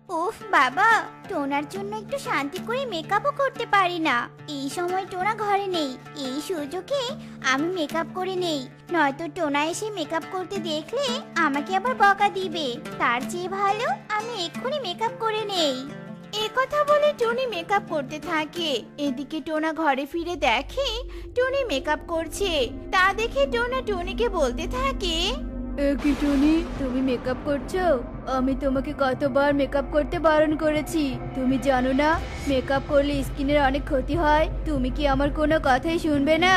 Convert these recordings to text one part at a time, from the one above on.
উফ বাবা, টোনার জন্য একটু শান্তি করে মেকআপও করতে পারি না। এই সময় টোনা ঘরে নেই, এই সুযোগে আমি মেকআপ করে নেই, নয়তো টোনা এসে মেকআপ করতে দেখলে আমাকে আবার বকা দিবে। তার চেয়ে ভালো আমি এক্ষুনি মেকআপ করে নেই। এ কথা বলে টুনি মেকআপ করতে থাকে। এদিকে টোনা ঘরে ফিরে দেখে টুনি মেকআপ করছে। তা দেখে টোনা টুনিকে বলতে থাকে, কি টুনি, তুমি মেকআপ করছো? আমি তোমাকে কতবার মেকআপ করতে বারণ করেছি, তুমি জানো না মেকআপ করলে স্কিনের অনেক ক্ষতি হয়? তুমি কি আমার কোনো কথাই শুনবে না?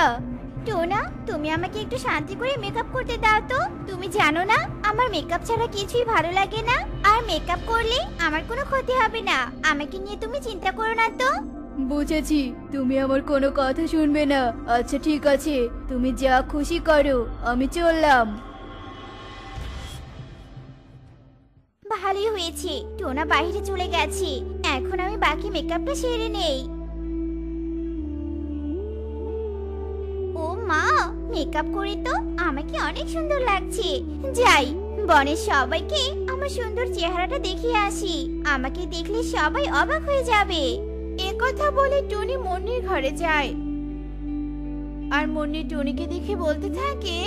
টোনা, তুমি আমাকে একটু শান্তি করে মেকআপ করতে দাও তো। তুমি জানো না আমার মেকআপ ছাড়া কিছুই ভালো লাগে না, আর মেকআপ করলে আমার কোনো ক্ষতি হবে না। আমাকে নিয়ে তুমি চিন্তা করো না তো। বুঝেছি, তুমি আমার কোনো কথা শুনবে না। আচ্ছা ঠিক আছে, তুমি যা খুশি করো, আমি চললাম। ভালোই হয়েছে টোনা বাইরে চলে গেছে। এখন আমি বাকি মেকআপটা সেরে নেই। ও মা, মেকআপ করে তো আমাকে অনেক সুন্দর লাগছে। যাই, বনের সবাইকে আমার সুন্দর চেহারাটা দেখিয়ে আসি। আমাকে দেখলে সবাই অবাক হয়ে যাবে। এ কথা বলে টুনি মুন্নির ঘরে যায়, আর মুন্নি টুনিকে দেখে বলতে থাকে,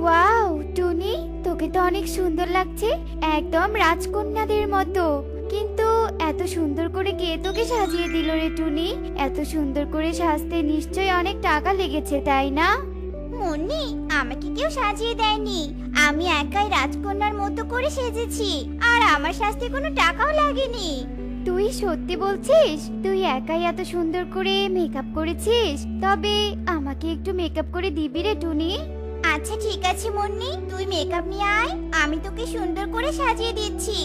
ওয়াও টুনি, তোকে তো অনেক সুন্দর লাগছে, একদম রাজকন্যাদের মতো। কিন্তু এত সুন্দর করে কে তোকে সাজিয়ে দিল রে টুনি? এত সুন্দর করে সাজতে নিশ্চয়ই অনেক টাকা লেগেছে, তাই না? মুন্নি, আমাকে কেউ সাজিয়ে দেয়নি, আমি একাই রাজকন্যার মতো করে সেজেছি, আর আমার সাজতে কোনো টাকাও লাগেনি। তুই সত্যি বলছিস? তুই একাই এত সুন্দর করে মেকআপ করেছিস? তবে আমাকে একটু মেকআপ করে দিবি রে টুনি? আচ্ছা ঠিক আছে মুন্নি, তুই মেকআপ নিয়ে আয়, আমি তোকে সুন্দর করে সাজিয়ে দিচ্ছি।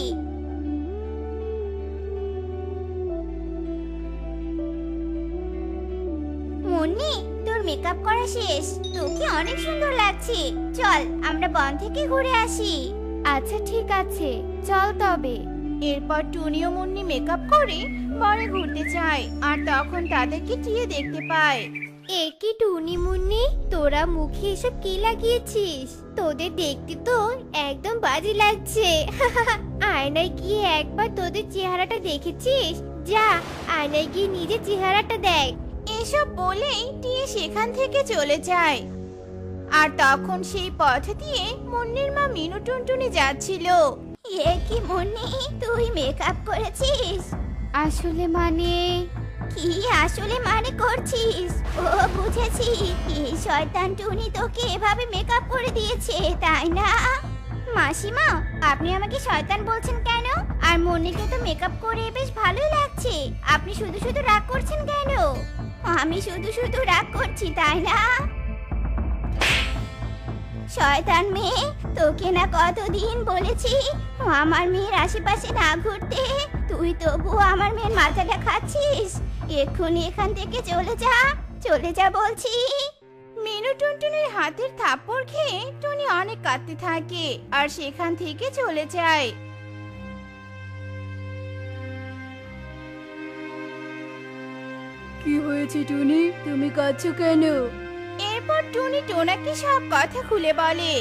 মুন্নি, তোর মেকআপ করা শেষ, তোকে অনেক সুন্দর লাগছে। চল আমরা বন থেকে ঘুরে আসি। আচ্ছা ঠিক আছে, চল তবে। এরপর টুনি ও মুন্নি মেকআপ করে বনে ঘুরতে যায়, আর তখন তাদেরকে টিয়ে দেখতে পায়। এ কি টুনি মুন্নি, তোরা মুখে এসব কি লাগিয়েছিস? তোদের দেখতে তো একদম বাজে লাগছে। আয়নায় গিয়ে একবার তোদের চেহারাটা দেখেছিস? যা, আয়নায় গিয়ে নিজের চেহারাটা দেখ। এসব বলেই টিয়ে সেখান থেকে চলে যায়। আর তখন সেই পথ দিয়ে মুন্নির মা মিনু টুনটুনি যাচ্ছিল। এ কি মুন্নি, তুই মেকআপ করেছিস? আসলে মানে কি? আসলে মানে করছিস? ও বুঝেছি, এই শয়তান টুনি তোকে এভাবে মেকআপ করে দিয়েছে, তাই না? মাসিমা, আপনি আমাকে শয়তান বলছেন কেন? আর মুন্নিকে তো মেকআপ করে বেশ ভালোই লাগছে, আপনি শুধু শুধু রাগ করছেন কেন? আমি শুধু শুধু রাগ করছি, তাই না? শয়তান মেয়ে, তোকে না কতদিন বলেছি আমার মেয়ের আশেপাশে না ঘুরতে, তুই তবুও আমার মেয়ের মাথাটা খাচ্ছিস। এক্ষুনি এখান থেকে চলে যা, চলে যা বলছি। মিনু টুনটুনির হাতের থাপ্পড় খেয়ে টুনি অনেক কাঁদতে থাকে, আর সেখান থেকে চলে যায়। কি হয়েছে টুনি, তুমি কাঁদছো কেন? এরপর টুনি টোনাকে সব কথা খুলে বলে।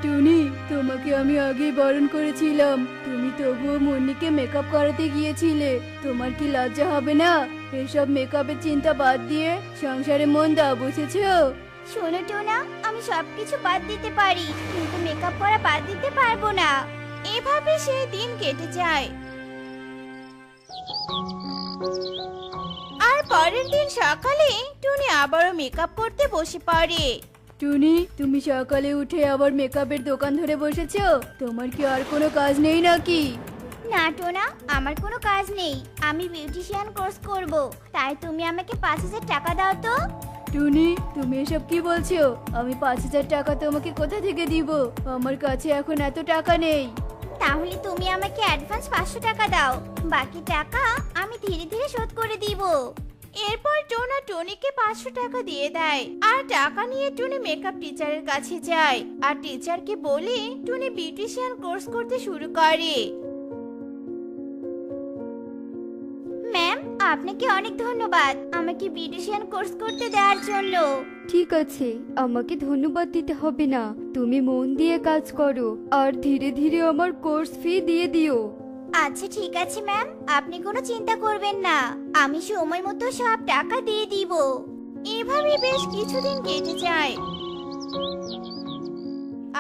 টুনি, তোমাকে আমি আগেই বারণ করেছিলাম, তুমি তবুও মুন্নিকে মেকআপ করাতে গিয়েছিলে। তোমার কি লজ্জা হবে না? এসব মেকআপের চিন্তা বাদ দিয়ে সংসারে মন দাও, বুঝেছো? শোনো টোনা, আমি সবকিছু বাদ দিতে পারি, কিন্তু মেকআপ করা বাদ দিতে পারবো না। এভাবে সেই দিন কেটে যায়। আর পরের দিন সকালে টুনি আবারও মেকআপ করতে বসে পড়ে। টুনি, তুমি সকালে উঠে আবার মেকআপের দোকান ধরে বসেছো? তোমার কি আর কোনো কাজ নেই নাকি? না টোনা, আমার কোনো কাজ নেই, আমি বিউটিশিয়ান কোর্স করব, তাই তুমি আমাকে 5,000 টাকা দাও তো। টুনি, তুমি এসব কি বলছো? আমি 5,000 টাকা তোমাকে কোথা থেকে দিব? আমার কাছে এখন এত টাকা নেই। তাহলে তুমি আমাকে অ্যাডভান্স 500 টাকা দাও, বাকি টাকা আমি ধীরে ধীরে শোধ করে দিব। এরপর টোনা টুনিকে 500 টাকা দিয়ে দেয়, আর টাকা নিয়ে টুনি মেকআপ টিচারের কাছে যায়, আর টিচারকে বলে টুনি বিউটিশিয়ান কোর্স করতে শুরু করে। ম্যাম, আপনাকে অনেক ধন্যবাদ আমাকে বিউটিশিয়ান কোর্স করতে দেওয়ার জন্য। ঠিক আছে, আমাকে ধন্যবাদ দিতে হবে না, তুমি মন দিয়ে কাজ করো আর ধীরে ধীরে আমার কোর্স ফি দিয়ে দিও। আচ্ছা ঠিক আছে ম্যাম, আপনি কোনো চিন্তা করবেন না, আমি সময় মতো সব টাকা দিয়ে দিব। এভাবে বেশ কিছুদিন কেটে যায়।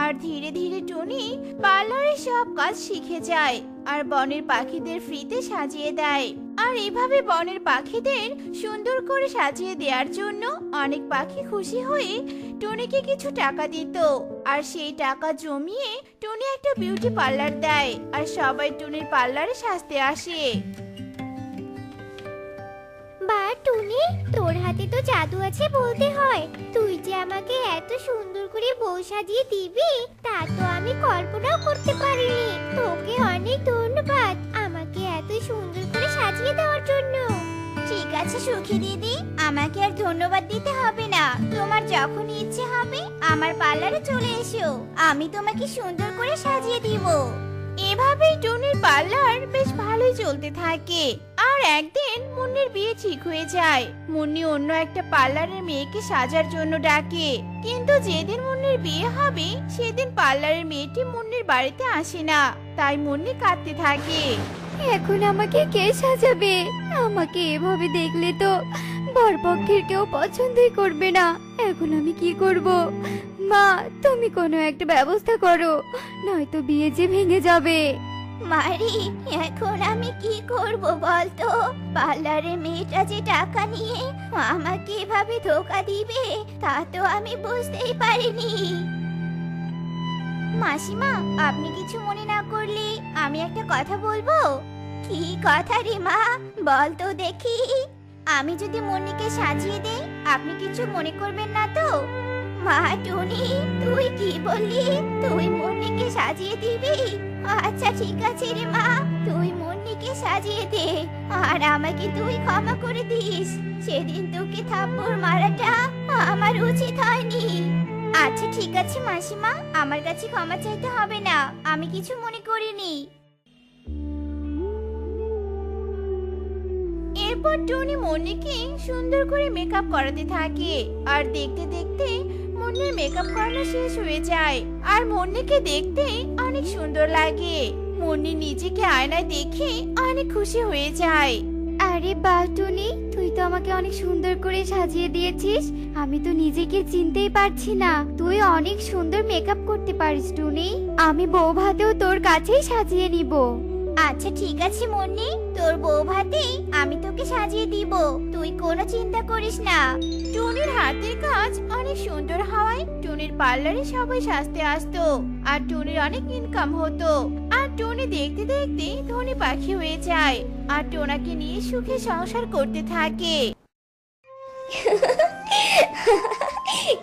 আর ধীরে ধীরে টুনি পার্লারের সব কাজ শিখে যায় আর বনের পাখিদের ফ্রিতে সাজিয়ে দেয়। আর এভাবে বনের পাখিদের সুন্দর করে সাজিয়ে দেওয়ার জন্য অনেক পাখি খুশি হয়ে টুনিকে কিছু টাকা দিত। আর সেই টাকা জমিয়ে টুনি একটা বিউটি পার্লার দেয় আর সবাই টুনির পার্লারে সাজতে আসে। বা টুনি, তোর হাতে তো জাদু আছে বলতে হয়। তুই যে আমাকে এত সুন্দর করে বউ সাজিয়ে দিবি তা তো আমি কল্পনাও করতে পারিনি। তোকে অনেক ধন্যবাদ আমাকে এত সুন্দর করে সাজিয়ে দেওয়ার জন্য। ঠিক আছে সুখী দিদি, আমাকে আর ধন্যবাদ দিতে হবে না। তোমার যখন ইচ্ছে হবে আমার পার্লারে চলে এসো, আমি তোমাকে সুন্দর করে সাজিয়ে দিব। এভাবেই টুনির পার্লার বেশ ভালোই চলতে থাকে। আর একদিন মুন্নির বিয়ে ঠিক হয়ে যায়। মুন্নি অন্য একটা পার্লারের মেয়েকে সাজার জন্য ডাকে, কিন্তু যেদিন মুন্নির বিয়ে হবে সেদিন পার্লারের মেয়েটি মুন্নির বাড়িতে আসে না। তাই মুন্নি কাঁদতে থাকে। এখন আমাকে কে সাজাবে? আমাকে এভাবে দেখলে তো বরপক্ষের কেউ পছন্দই করবে না। এখন আমি কি করব? মা, তুমি কোনো একটা ব্যবস্থা করো, নয়তো বিয়ে যে ভেঙে যাবে। মারি, এখন আমি কি করব বলতো? পার্লারে মেয়েটা যে টাকা নিয়ে আমাকে এভাবে ধোকা দিবে তা তো আমি বুঝতেই পারিনি। মাসিমা, আপনি কিছু মনে না করলে আমি একটা কথা বলবো। কি কথা রে মা, বল তো দেখি। আমি যদি মুন্নিকে সাজিয়ে দেই আপনি কিছু মনে করবেন না তো? মা টুনি, তুই কি বললি? তুই মুন্নিকে সাজিয়ে দিবি? আচ্ছা ঠিক আছে রে মা, তুই মুন্নিকে সাজিয়ে দে আর আমাকে তুই ক্ষমা করে দিস। সেদিন তোকে থাপ্পড় মারাটা আমার উচিত হয়নি। আচ্ছা ঠিক আছে মাসিমা, আমার কাছে ক্ষমা চাইতে হবে না, আমি কিছু মনে করিনি। এরপর টুনি মুন্নিকে সুন্দর করে মেকআপ করাতে থাকে। আর দেখতে দেখতে মুন্নির মেকআপ করানো শেষ হয়ে যায় আর মুন্নিকে দেখতে অনেক সুন্দর লাগে। মুন্নি নিজেকে আয়নায় দেখে অনেক খুশি হয়ে যায়। আরে বাহ টুনি, তুই তো আমাকে অনেক সুন্দর করে সাজিয়ে দিয়েছিস। আমি তো নিজেকে চিনতেই পারছি না। তুই অনেক সুন্দর মেকআপ করতে পারিস টুনি। আমি বউ ভাতেও তোর কাছেই সাজিয়ে নিব। আচ্ছা ঠিক আছে মুন্নি, তোর বউ ভাতে আমি তোকে সাজিয়ে দিব, তুই কোনো চিন্তা করিস না। টুনির হাতের কাজ অনেক সুন্দর হওয়ায় টুনির পার্লারে সবাই সাজতে আসতো আর টুনির অনেক ইনকাম হতো। আর টুনি দেখতে দেখতে ধনী পাখি হয়ে যায় আর টোনাকে নিয়ে সুখে সংসার করতে থাকে।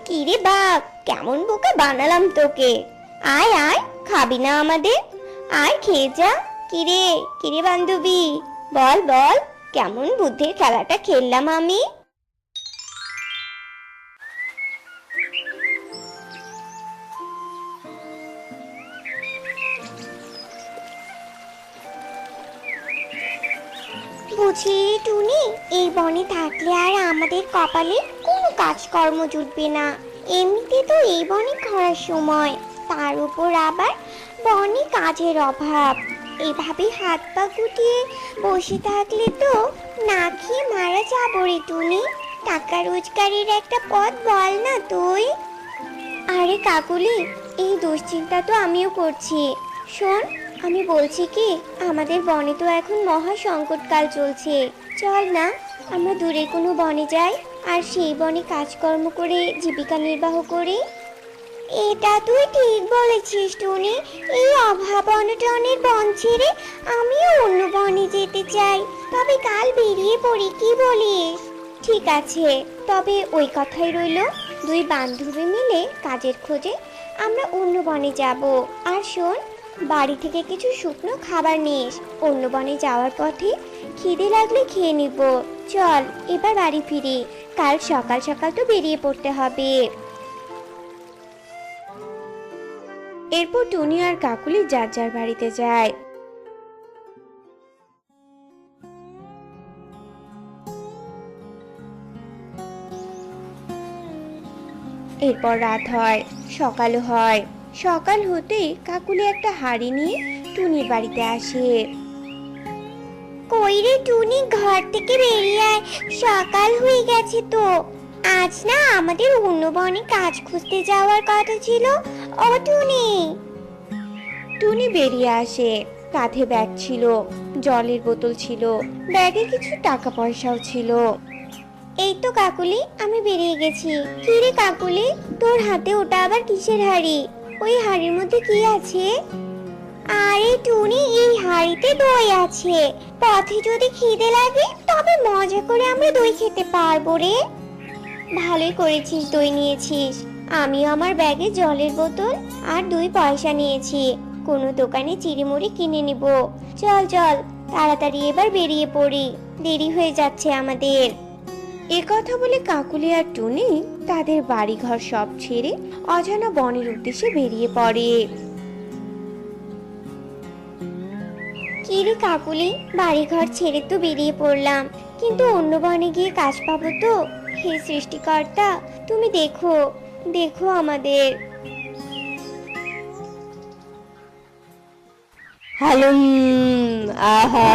কিরে বাপ, কেমন বোকা বানালাম তোকে। আয় আয়, খাবি না আমাদের? আয় খেয়ে যা। কিরে কিরে বান্ধবী, বল বল, কেমন বুদ্ধির খেলাটা খেললাম আমি? বুঝি টুনি, এই বনে থাকলে আর আমাদের কপালে কোনো কাজকর্ম জুটবে না। এমনিতে তো এই বনে খরার সময়, তার উপর আবার বনে কাজের অভাব। এভাবে হাত পা গুটিয়ে বসে থাকলে তো না খেয়ে মারা যাবো রে টুনি। টাকা রোজগারের একটা পথ বল না তুই। আরে কাকুলি, এই দুশ্চিন্তা তো আমিও করছি। শোন, আমি বলছি কি, আমাদের বনে তো এখন মহা সংকটকাল চলছে। চল না আমরা দূরে কোনো বনে যাই আর সেই বনে কাজকর্ম করে জীবিকা নির্বাহ করি। এটা তুই ঠিক বলেছিস টুনি। এই অভাব অনটনের বন ছেড়ে আমিও অন্য বনে যেতে চাই। তবে কাল বেরিয়ে পড়ি, কি বলিস? ঠিক আছে, তবে ওই কথাই রইল। দুই বান্ধবী মিলে কাজের খোঁজে আমরা অন্য বনে যাব। আর শোন, বাড়ি থেকে কিছু শুকনো খাবার নিস। অন্য বনে যাওয়ার পথে খিদে লাগলে খেয়ে নিব। চল এবার বাড়ি ফিরি, কাল সকাল সকাল তো বেরিয়ে পড়তে হবে। এরপর টুনি আর কাকুলি যার যার বাড়িতে যায়। এরপর রাত হয়, সকালও হয়। সকাল হতেই কাকুলি একটা হাঁড়ি নিয়ে টুনির বাড়িতে আসে। কই রে টুনি, ঘর থেকে বেরিয়ে আয়, সকাল হয়ে গেছে তো। আজ না আমাদের অন্য বনে কাজ খুঁজতে যাওয়ার কথা ছিল। ও টুনি। টুনি বেরিয়ে আসে। কাঁধে ব্যাগ ছিল, জলের বোতল ছিল, ব্যাগে কিছু টাকা পয়সাও ছিল। এই তো কাকুলি, আমি বেরিয়ে গেছি। কি রে কাকুলি, তোর হাতে ওটা আবার কিসের হাড়ি? ওই হাড়ির মধ্যে কি আছে? আরে টুনি, এই হাড়িতে দই আছে। পথে যদি খিদে লাগে তবে মজা করে আমরা দই খেতে পারবো রে। ভালোই করেছিস দই নিয়েছিস। আমি আমার ব্যাগে জলের বোতল আর 2 পয়সা নিয়েছি। কোনো দোকানে চিড়িমুড়ি কিনে নিব। চল চল, তাড়াতাড়ি এবার বেরিয়ে পড়ি, দেরি হয়ে যাচ্ছে আমাদের। এ কথা বলে কাকুলি আর টুনি তাদের বাড়িঘর সব ছেড়ে অজানা বনের উদ্দেশ্যে বেরিয়ে পড়ে। কি রে কাকুলি, বাড়িঘর ছেড়ে তো বেরিয়ে পড়লাম, কিন্তু অন্য বনে গিয়ে কাজ পাবো তো? হে সৃষ্টিকর্তা, তুমি দেখো দেখো আমাদের। হালুম, আহা,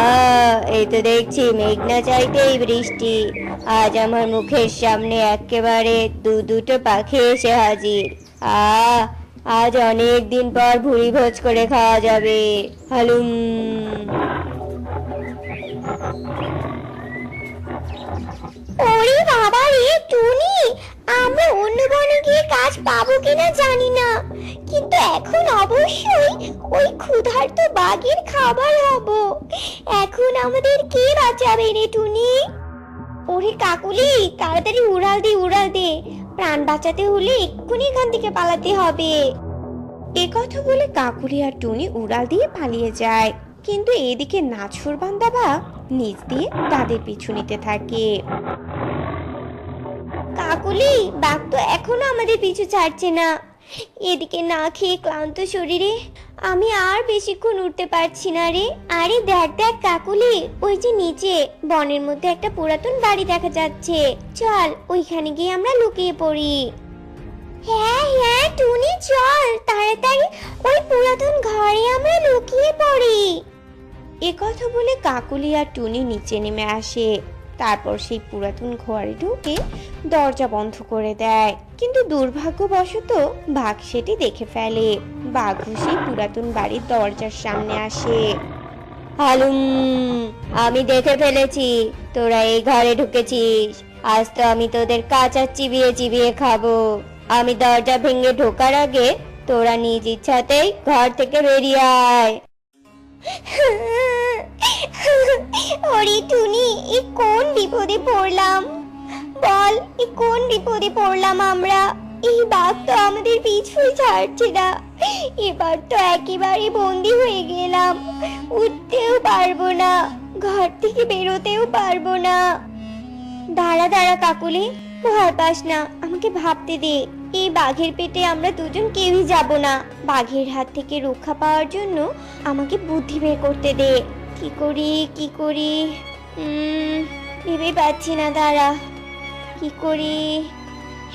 এই তো দেখছি মেঘনা চাইতেই বৃষ্টি। আজ আমার মুখের সামনে একেবারে দুটো পাখি এসে হাজির। আজ অনেক দিন পর ভুরি ভোজ করে খাওয়া যাবে। হালুম। ওরে বাবা রে টুনি, আমরা অন্য বনে গিয়ে কাজ পাবো কিনা জানি না, কিন্তু এখন অবশ্যই ওই ক্ষুধার্ত বাঘের খাবার হব। এখন আমাদের কে বাঁচাবে রে টুনি? ওরে কাকুলি, তাড়াতাড়ি উড়াল দে উড়াল দে, প্রাণ বাঁচাতে হলে এক্ষুনি এখান থেকে পালাতে হবে। এ কথা বলে কাকুলি আর টুনি উড়াল দিয়ে পালিয়ে যায়, কিন্তু এদিকে নাছোড়বান্দা বাঘ নিচ দিয়ে তাদের পিছু নিতে থাকে। কাকুলি, বাঘ তো এখনো আমাদের পিছু ছাড়ছে না। এদিকে না খেয়ে ক্লান্ত শরীরে আমি আর বেশিক্ষণ উঠতে পারছি না রে। আরে দেখ দেখ কাকুলি, ওই যে নিচে বনের মধ্যে একটা পুরাতন বাড়ি দেখা যাচ্ছে। চল ওইখানে গিয়ে আমরা লুকিয়ে পড়ি। হ্যাঁ হ্যাঁ টুনি, চল তাড়াতাড়ি ওই পুরাতন ঘরে আমরা লুকিয়ে পড়ি। এ কথা বলে কাকুলি আর টুনি নিচে নেমে আসে। তারপর সেই পুরাতন ঘরে ঢুকে দরজা বন্ধ করে দেয়, কিন্তু দুর্ভাগ্যবশত বাঘ সেটি দেখে ফেলে। বাঘ সেই পুরাতন বাড়ির দরজার সামনে আসে। হালুম, আমি দেখে ফেলেছি তোরা এই ঘরে ঢুকেছিস। আজ তো আমি তোদের কাঁচা চিবিয়ে চিবিয়ে খাবো। আমি দরজা ভেঙে ঢোকার আগে তোরা নিজ ইচ্ছাতেই ঘর থেকে বেরিয়ে আয়। ওরে টুনি, এ কোন বিপদে পড়লাম বল, এ কোন বিপদে পড়লাম আমরা? এই বাঘ তো আমাদের পিছুই ছাড়ছে না। এবার তো একেবারে বন্দি হয়ে গেলাম, উঠতেও পারবো না, ঘর থেকে বেরোতেও পারবো না। দাঁড়া দাঁড়া কাকুলি, ভয় পাস না, আমাকে ভাবতে দে। এই বাঘের পেটে আমরা দুজন কেউই যাব না। বাঘের হাত থেকে রক্ষা পাওয়ার জন্য আমাকে বুদ্ধি বের করতে দে। কি করি কি করি, ভেবে পাচ্ছি না, দাঁড়া। কি করি?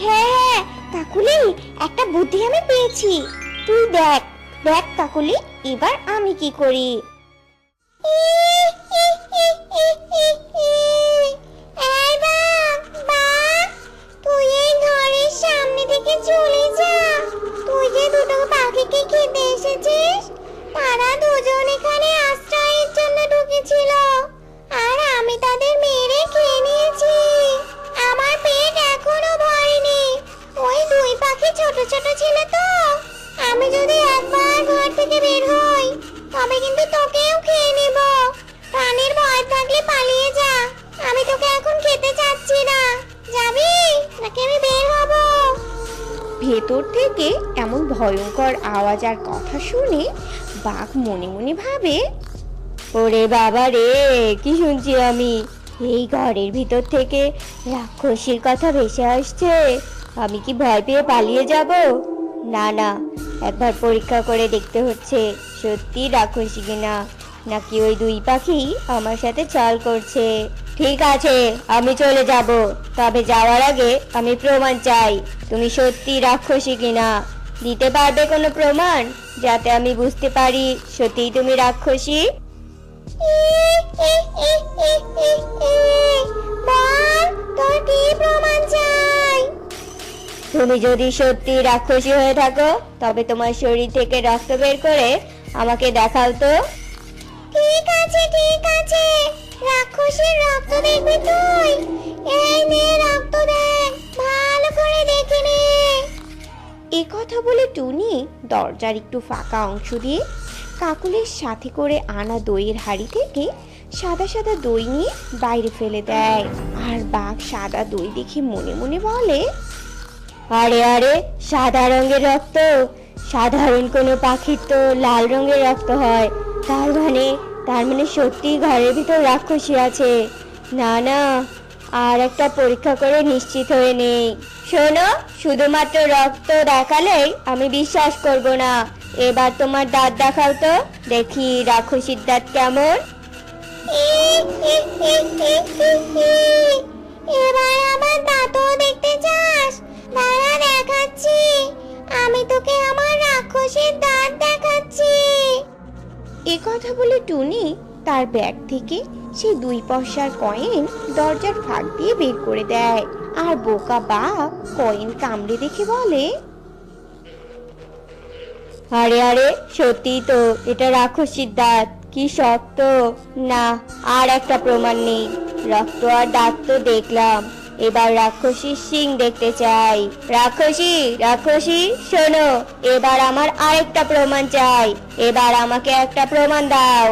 হ্যাঁ হ্যাঁ কাকুলি, একটা বুদ্ধি আমি পেয়েছি। তুই দেখ দেখ কাকুলি, এবার আমি কি করি। এই বাঘ, বাঘ, তুই এই ঘরের সামনে থেকে চলে যা। তুই যে দুটো পাখিকে খেতে এসেছিস, তারা দুজন এখানে আশ্রয়ের জন্য ঢুকেছিল, আর আমি তাদের মেরে খেয়ে নিয়েছি। আমার পেট এখনো ভরেনি। ওই 2 পাখি ছোট ছোট ছিল তো, আমি যদি একবার ঘর থেকে বের হই তবে কিন্তু তোকেও খেয়ে নেব। প্রাণের ভয় থাকলে পালিয়ে যা, আমি তোকে এখন খেতে চাচ্ছি না। যাবি নাকি আমি বের হব? ভেতর থেকে এমন ভয়ঙ্কর আওয়াজ আর কথা শুনে বাঘ মনে মনে ভাবে, ওরে বাবা রে, কি শুনছি আমি? এই ঘরের ভিতর থেকে রাক্ষসীর কথা ভেসে আসছে। আমি কি ভয় পেয়ে পালিয়ে যাব? না না, একবার পরীক্ষা করে দেখতে হচ্ছে সত্যি রাক্ষসী কিনা, নাকি ওই 2 পাখি আমার সাথে চাল করছে। ঠিক আছে, আমি চলে যাব, তবে যাওয়ার আগে আমি প্রমাণ চাই তুমি সত্যি রাক্ষসী কিনা। দিতে পারবে কোনো প্রমাণ, যাতে আমি বুঝতে পারি সত্যিই তুমি রাক্ষসী? বল, তোর কি প্রমাণ চাই? তুমি যদি সত্যি রাক্ষসী হয়ে থাকো তবে তোমার শরীর থেকে রক্ত বের করে আমাকে দেখাও তো। ঠিক আছে, ঠিক আছে, রাক্ষসের রক্ত দেখবি তুই? এই নে রক্ত দেখ, ভালো করে দেখে নে। এ কথা বলে টুনি দরজার একটু ফাঁকা অংশ দিয়ে কাকুলির সাথে করে আনা দইয়ের হাঁড়ি থেকে সাদা সাদা দই নিয়ে বাইরে ফেলে দেয়। আর বাঘ সাদা দই দেখে মনে মনে বলে, আরে আরে, সাদা রঙের রক্ত! সাধারণ কোনো পাখির তো লাল রঙের রক্ত হয়। তার মানে সত্যি ঘরের ভিতর রাক্ষসী আছে। না না, আর একটা পরীক্ষা করে নিশ্চিত হয়ে নেই। শোনো, শুধুমাত্র রক্ত দেখালেই আমি বিশ্বাস করব না। এবার তোমার দাঁত দেখাও তো, দেখি রাক্ষসীর দাঁত কেমন। এবার আমার দাঁতও দেখতে চাস? দাঁড়া, দেখাচ্ছি। আমি তোকে আমার রাক্ষসের দাঁত দেখাচ্ছি। এ কথা বলে টুনি তার ব্যাগ থেকে সেই 2 পয়সার কয়েন দরজার ফাঁক দিয়ে বের করে দেয়। আর বোকা বাঘ কয়েন কামড়ে দেখে বলে, আরে আরে, সত্যি তো, এটা রাক্ষসীর দাঁত। কি শক্ত! না, আর একটা প্রমাণ নেই। রক্ত আর দাঁত তো দেখলাম, এবার রাক্ষসীর শিং দেখতে চাই। রাক্ষসী, রাক্ষসী, শোনো, এবার আমার আরেকটা প্রমাণ চাই। এবার আমাকে একটা প্রমাণ দাও।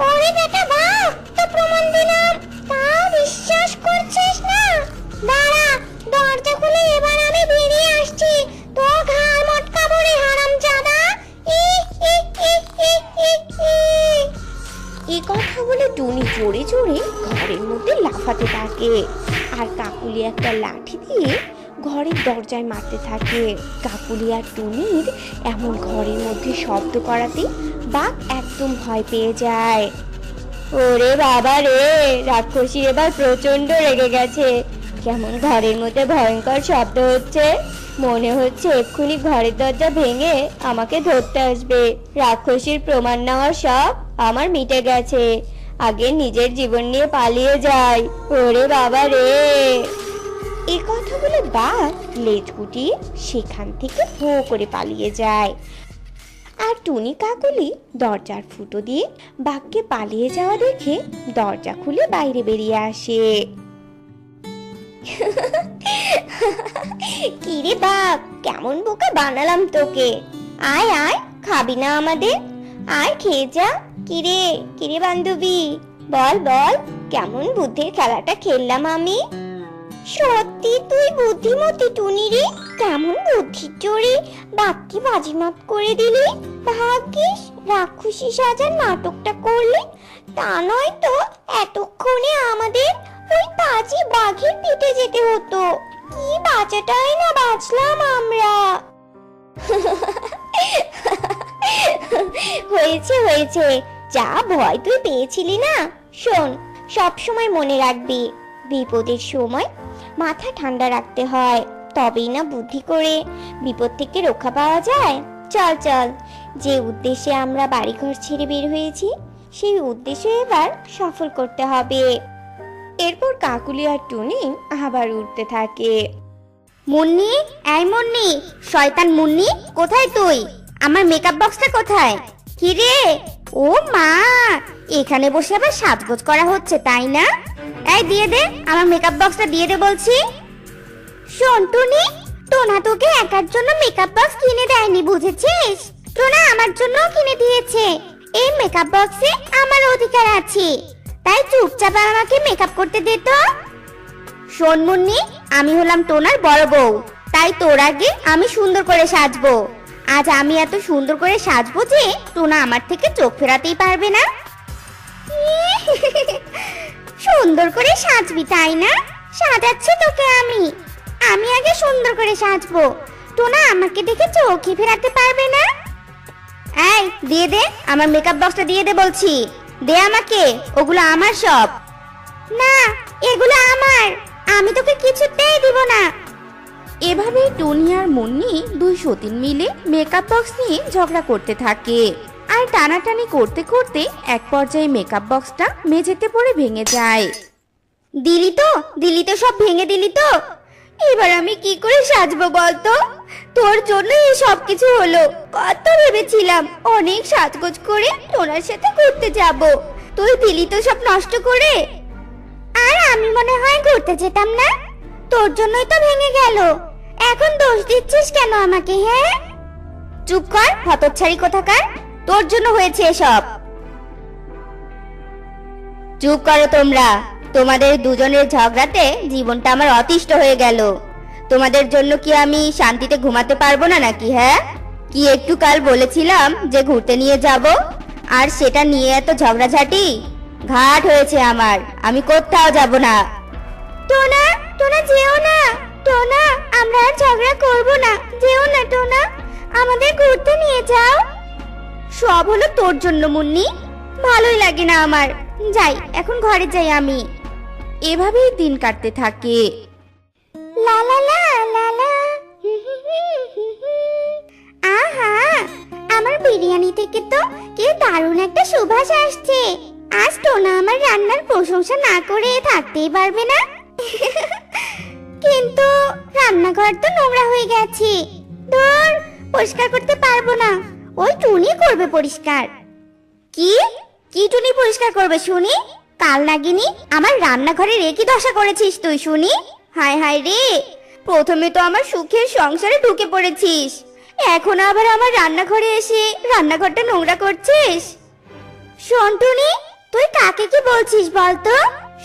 ওরে বেটা বাপ, তো প্রমাণ দিলাম, তাও বিশ্বাস করছিস না? দাঁড়া, দরজা খুলে এবার আমি বেরিয়ে আসছি। তোর ঘাড় মটকাবো রে হারামজাদা। এ কথা বলে টুনি জোরে জোরে ঘরের মধ্যে লাফাতে থাকে। আর কাকুলি একটা লাঠি দিয়ে ঘরের দরজায় মারতে থাকে। কাকুলি আর টুনির এমন ঘরের মধ্যে শব্দ করাতে বাঘ একদম ভয় পেয়ে যায়। ওরে বাবা রে, রাক্ষসী এবার প্রচন্ড রেগে গেছে। কেমন ঘরের মধ্যে ভয়ঙ্কর শব্দ হচ্ছে। মনে হচ্ছে এক্ষুনি ঘরের দরজা ভেঙে আমাকে ধরতে আসবে। রাক্ষসীর প্রমাণ নেওয়ার শখ আমার মিটে গেছে। আগে নিজের জীবন নিয়ে পালিয়ে যাই। ওরে বাবা রে! এ কথা বলে বাঘ লেজ গুটিয়ে সেখান থেকে ভো করে পালিয়ে যায়। আর টুনি কাকুলি দরজার ফুটো দিয়ে বাঘকে পালিয়ে যাওয়া দেখে দরজা খুলে বাইরে বেরিয়ে আসে। কিরে বাপ, কেমন বোকা বানালাম তোকে। আয় আয়, খাবি না আমাদের? আয় খেয়ে যা। কিরে কিরে বান্ধবী, বল বল, কেমন বুদ্ধির খেলাটা খেললাম আমি? সত্যি তুই বুদ্ধিমতী টুনি রে। কেমন বুদ্ধির জোরে বাঘকে বাজিমাত করে দিলি। ভাগ্যিস রাক্ষসী সাজার নাটকটা করলি, তা নয় তো এতক্ষণে আমাদের ওই পাজি বাঘের পিঠে যেতে হতো। কি বাঁচাটাই না বাঁচলাম আমরা। হয়েছে হয়েছে, যা ভয় তুই পেয়েছিলি না। শোন, সব সময় মনে রাখবি, বিপদের সময় মাথা ঠান্ডা রাখতে হয়, তবেই না বুদ্ধি করে বিপদ থেকে রক্ষা পাওয়া যায়। চল চল, যে উদ্দেশ্যে আমরা বাড়িঘর ছেড়ে বের হয়েছি সেই উদ্দেশ্য এবার সফল করতে হবে। এরপর কাকুলি আর টুনি আবার উঠতে থাকে। মুন্নি, এই মুন্নি, শয়তান মুন্নি, কোথায় তুই? আমার মেকআপ বক্সটা কোথায়? কি রে? ও মা, এখানে বসে আবার সাজগোজ করা হচ্ছে তাই না? এই দিয়ে দে, আমার মেকআপ বক্সটা দিয়ে দে বলছি। শোন টুনি, টোনা তোকে একার জন্য মেকআপ বক্স কিনে দেয়নি, বুঝেছিস? টোনা আমার জন্য কিনে দিয়েছে। এই মেকআপ বক্সে আমার অধিকার আছে, তাই চুপচাপ আমাকে মেকআপ করতে দে তো। শোন মুন্নি, আমি হলাম টোনার বড় বউ, তাই তোর আগে আমি সুন্দর করে সাজবো। আজ আমি এত সুন্দর করে সাজবো যে টোনা আমার থেকে চোখ ফেরাতেই পারবে না। সুন্দর করে সাজবি তাই না? সাজাচ্ছি তোকে আমি। আমি আগে সুন্দর করে সাজবো, টোনা আমাকে দেখে চোখই ফেরাতে পারবে না। এই দিয়ে দে, আমার মেকআপ বক্সটা দিয়ে দে বলছি। দে আমাকে, ওগুলো আমার সব। না, এগুলো আমার, আমি তোকে কিছুতেই দিব না। এভাবেই টুনি আর মুন্নি দুই সতীন মিলে মেকআপ বক্স নিয়ে ঝগড়া করতে থাকে। আর টানাটানি করতে করতে এক পর্যায়ে মেকআপ বক্সটা মেঝেতে পড়ে ভেঙে যায়। দিলি তো সব ভেঙে দিলি তো। এবার আমি কি করে সাজবো বলতো? তোর জন্য এই সব কিছু হলো। কত ভেবেছিলাম অনেক সাজগোজ করে টোনার সাথে ঘুরতে যাব, তুই দিলি তো সব নষ্ট করে। আর আমি মনে হয় ঘুরতে যেতাম না, তোর জন্যই তো ভেঙে গেল। এখন দোষ দিচ্ছিস কেন আমাকে? হ্যাঁ, চুপ কর হতচ্ছাড়ি কোথাকার, তোর জন্য হয়েছে এসব। চুপ করো তোমরা, তোমাদের দুজনের ঝগড়াতে জীবনটা আমার অতিষ্ঠ হয়ে গেল। তোমাদের জন্য কি আমি শান্তিতে ঘুমাতে পারবো না নাকি? হ্যাঁ, কি একটু কাল বলেছিলাম যে ঘুরতে নিয়ে যাব, আর সেটা নিয়ে এত ঝগড়াঝাটি। ঘাট হয়েছে আমার, আমি কোথাও যাব না। টোনা, টোনা যেও না। টোনা, আমরা আর ঝগড়া করব না, যেও না টোনা, আমাদের ঘুরতে নিয়ে যাও। সব হলো তোর জন্য মুন্নি, ভালোই লাগে না আমার। যাই, এখন ঘরে যাই আমি। এভাবেই দিন কাটতে থাকে। লা লা লা লা লা। আহা, আমার বিরিয়ানি থেকে তো কি দারুণ একটা সুবাস আসছে। আজ টোনা আমার রান্নার প্রশংসা না করে থাকতেই পারবে না। কিন্তু রান্নাঘর তো নোংরা হয়ে গেছে। ধুর, পরিষ্কার করতে পারবো না, ওই টুনি করবে পরিষ্কার। কি কি টুনি পরিষ্কার করবে শুনি? কাল নাগিনি, আমার রান্নাঘরে রেখে দশা করেছিস তুই শুনি। হায় হায় রে, প্রথমে তো আমার সুখের সংসারে ঢুকে পড়েছিস, এখন আবার আমার রান্নাঘরে এসে রান্নাঘরটা নোংরা করছিস। শোন টুনি, তুই কাকে কি বলছিস বলতো?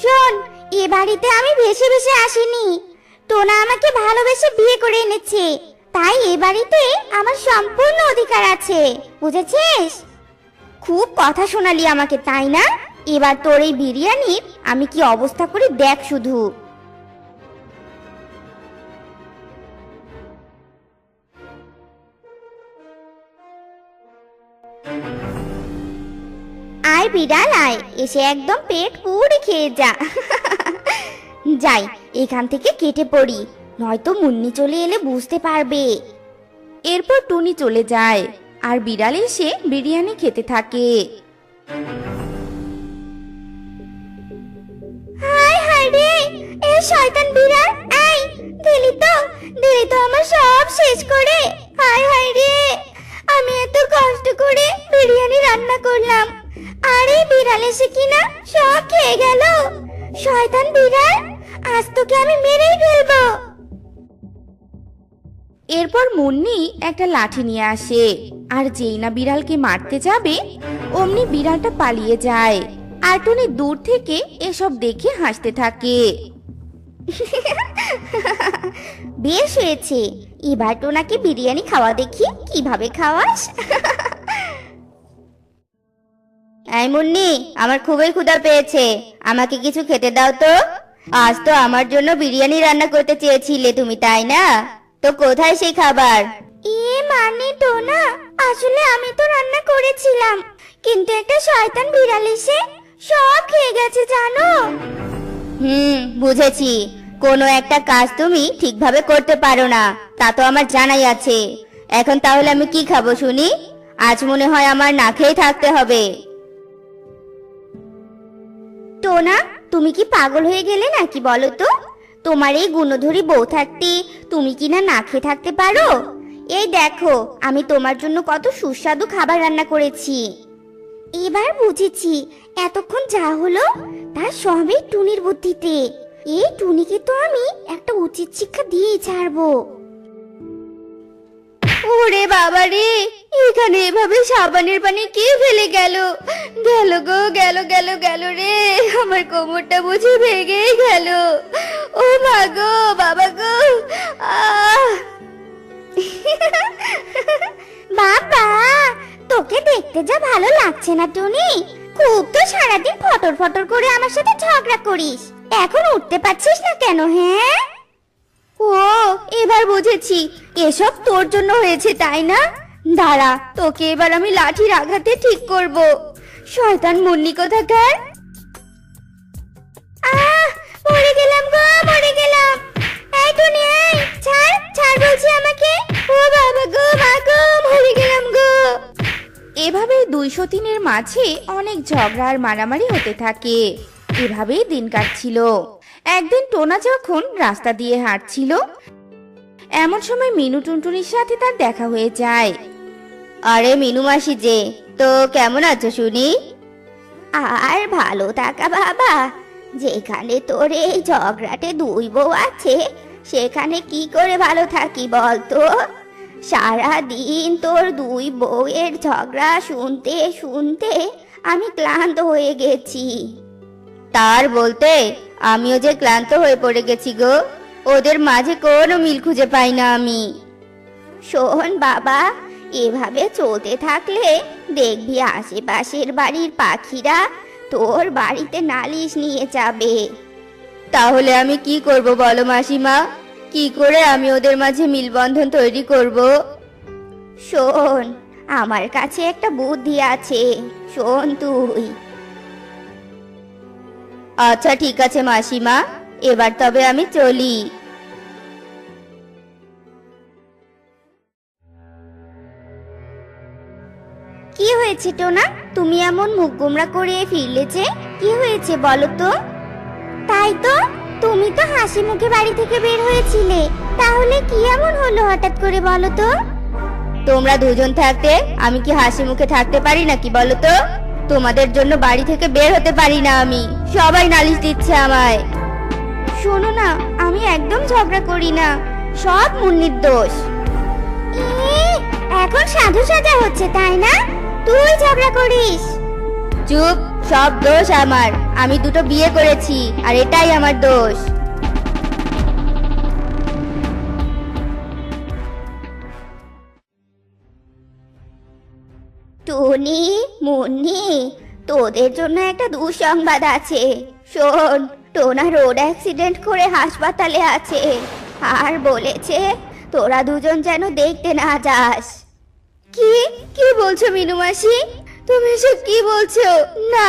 শোন, এ বাড়িতে আমি ভেসে ভেসে আসিনি, টোনা আমাকে ভালোবেসে বিয়ে করে এনেছে, তাই এ বাড়িতে আমার সম্পূর্ণ অধিকার আছে, বুঝেছিস? খুব কথা শোনালি আমাকে, তাই না? এবার তোর এই বিরিয়ানির আমি কি অবস্থা করি দেখ শুধু। আয় বিড়াল আয়, এসে একদম পেট পুরে খেয়ে যা। যাই, এখান থেকে কেটে পড়ি, নয়তো মুন্নি চলে এলে বুঝতে পারবে। এরপর টুনি চলে যায় আর বিড়াল এসে বিরিয়ানি খেতে থাকে। হায় হায় রে, এই শয়তান বিড়াল, এই দিলি তো আমার সব শেষ করে। হায় হায় রে, আমি এত কষ্ট করে বিরিয়ানি রান্না করলাম, আর এই বিড়াল এসে কিনা সব খেয়ে গেল। শয়তান বিড়াল, আজ তোকে আমি মেরেই ফেলবো। এরপর মুন্নি একটা লাঠি নিয়ে আসে, আর যেই না বিড়ালকে মারতে যাবে অমনি বিড়ালটা পালিয়ে যায়। আর টুনি দূর থেকে এসব দেখে হাসতে থাকে। বেশ হয়েছে, এবার টোনাকে বিরিয়ানি খাওয়া দেখি কিভাবে খাওয়াস। এই মুন্নি, আমার খুবই ক্ষুধা পেয়েছে, আমাকে কিছু খেতে দাও তো। আজ তো আমার জন্য বিরিয়ানি রান্না করতে চেয়েছিলে তুমি, তাই না? তো কোথায় সেই খাবার? মানে টোনা, আসলে আমি তো রান্না করেছিলাম, কিন্তু একটা শয়তান বিড়াল এসে সব খেয়ে গেছে জানো। বুঝেছি, কোনো একটা কাজ তুমি ঠিকভাবে করতে পারো না, তা তো আমার জানাই আছে। এখন তাহলে আমি কি খাবো শুনি? আজ মনে হয় আমার না খেয়ে থাকতে হবে। টোনা, তুমি কি পাগল হয়ে গেলে নাকি বলো তো? তোমার এই গুণধরী বউ থাকতে তুমি কি না খেয়ে থাকতে পারো? এই দেখো, আমি তোমার জন্য কত সুস্বাদু খাবার রান্না করেছি। এবার বুঝেছি এতক্ষণ যা হলো তার সবই টুনির বুদ্ধিতে। এই টুনিকে তো আমি একটা উচিত শিক্ষা দিয়েই ছাড়বো। ওরে বাবা রে, এখানে এভাবে সাবানের পানি কে ফেলে গেল? গেল গো, গেল গেল গেল রে, আমার কোমরটা বুঝি ভেঙেই গেল। ও মা গো, বাবা গো, বাবা, তোকে দেখতে যা ভালো লাগছে না টুনি। খুব তো সারাদিন ফটর ফটর করে আমার সাথে ঝগড়া করিস, এখন উঠতে পারছিস না কেন? হ্যাঁ, ও এবার বুঝেছি, এসব তোর জন্য হয়েছে তাই না? দাঁড়া, তোকে এবার আমি লাঠির আঘাতে ঠিক করব। শয়তান মুন্নি কোথাকার। মরে গেলাম গো, মরে গেলাম। এই টুনি, এই ছাড় ছাড় বলছি আমাকে। ও বাবা গো, মা গো, মরে গেলাম গো। এভাবে 203-এর মাঝে অনেক ঝগড়া আর মারামারি হতে থাকে। এভাবেই দিন কাটছিল। একদিন টোনা যখন রাস্তা দিয়ে হাঁটছিল, এমন সময় মিনু টুনটুনির সাথে তার দেখা হয়ে যায়। আরে মিনু মাসি যে, তো কেমন আছো শুনি? আর ভালো থাকা বাবা, যেখানে তোর এই ঝগড়াটে দুই বউ আছে সেখানে কি করে ভালো থাকি বলতো? সারা দিন তোর দুই বউয়ের ঝগড়া শুনতে শুনতে আমি ক্লান্ত হয়ে গেছি। তার বলতে আমিও যে ক্লান্ত হয়ে পড়ে গেছি গো। ওদের মাঝে কোনো মিল খুঁজে পাই না আমি। শোন বাবা, এভাবে চলতে থাকলে দেখবি আশেপাশের বাড়ির পাখিরা তোর বাড়িতে নালিশ নিয়ে যাবে। তাহলে আমি কি করব বলো মাসিমা? কি করে আমি ওদের মাঝে মিলবন্ধন তৈরি করব? শোন, আমার কাছে একটা বুদ্ধি আছে, শোন তুই। আচ্ছা ঠিক আছে মাসিমা, এবার তবে আমি চলি। কি হয়েছে টোনা, তুমি এমন মুখ গোমড়া করে ফিরলে যে? কি হয়েছে বলো তো? তাই তো, তুমি তো হাসি মুখে বাড়ি থেকে বের হয়েছিলে, তাহলে কি এমন হলো হঠাৎ করে বলো তো? তোমরা দুজন থাকতে আমি কি হাসি মুখে থাকতে পারি নাকি বলো তো? তোমাদের জন্য বাড়ি থেকে বের হতে পারি না আমি। সবাই নালিশ দিচ্ছে আমায়। শোনো না, আমি একদম ঝগড়া করি না, সব মুন্নির দোষ। এখন সাধু সাজা হচ্ছে তাই না? তুই ঝগড়া করিস? চুপ, সব দোষ আমার। আমি দুটো বিয়ে করেছি আর এটাই আমার দোষ। টুনি, মুন্নি, তোদের জন্য একটা দুঃসংবাদ আছে। শোন, টোনা রোড অ্যাক্সিডেন্ট করে হাসপাতালে আছে, আর বলেছে তোরা দুজন যেন দেখতে না যাস। কি কি বলছো মিনু মাসি? তুমি এসব কি বলছো? না,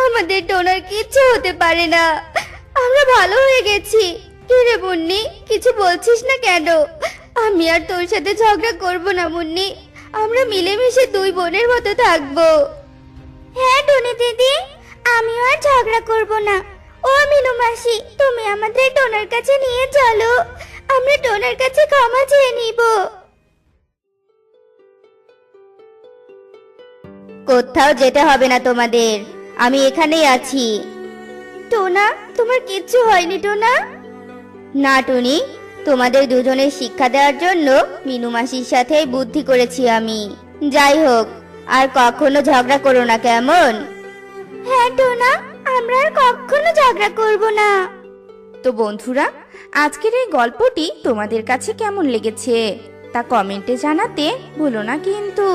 আমাদের টোনার কিচ্ছু হতে পারে না। আমরা ভালো হয়ে গেছি। কি রে মুন্নি, কিছু বলছিস না কেন? আমি আর তোর সাথে ঝগড়া করব না মুন্নি। আমরা মিলেমিশে দুই বোনের মতো থাকবো। হ্যাঁ টুনি দিদি, আমিও আর ঝগড়া করব না। ও মিনু মাসি, তুমি আমাদের টোনার কাছে নিয়ে চলো, আমরা টোনার কাছে ক্ষমা চেয়ে নিব। কোথাও যেতে হবে না তোমাদের, আমি এখানেই আছি। টোনা, তোমার কিচ্ছু হয়নি টোনা? না টুনি, তোমাদের দুজনের শিক্ষা দেওয়ার জন্য মিনু মাসির সাথে বুদ্ধি করেছি আমি। যাই হোক, আর কখনো ঝগড়া করো না কেমন? হ্যাঁ টোনা, আমরা আর কখনো ঝগড়া করব না। তো বন্ধুরা, আজকের এই গল্পটি তোমাদের কাছে কেমন লেগেছে তা কমেন্টে জানাতে ভুলো না কিন্তু।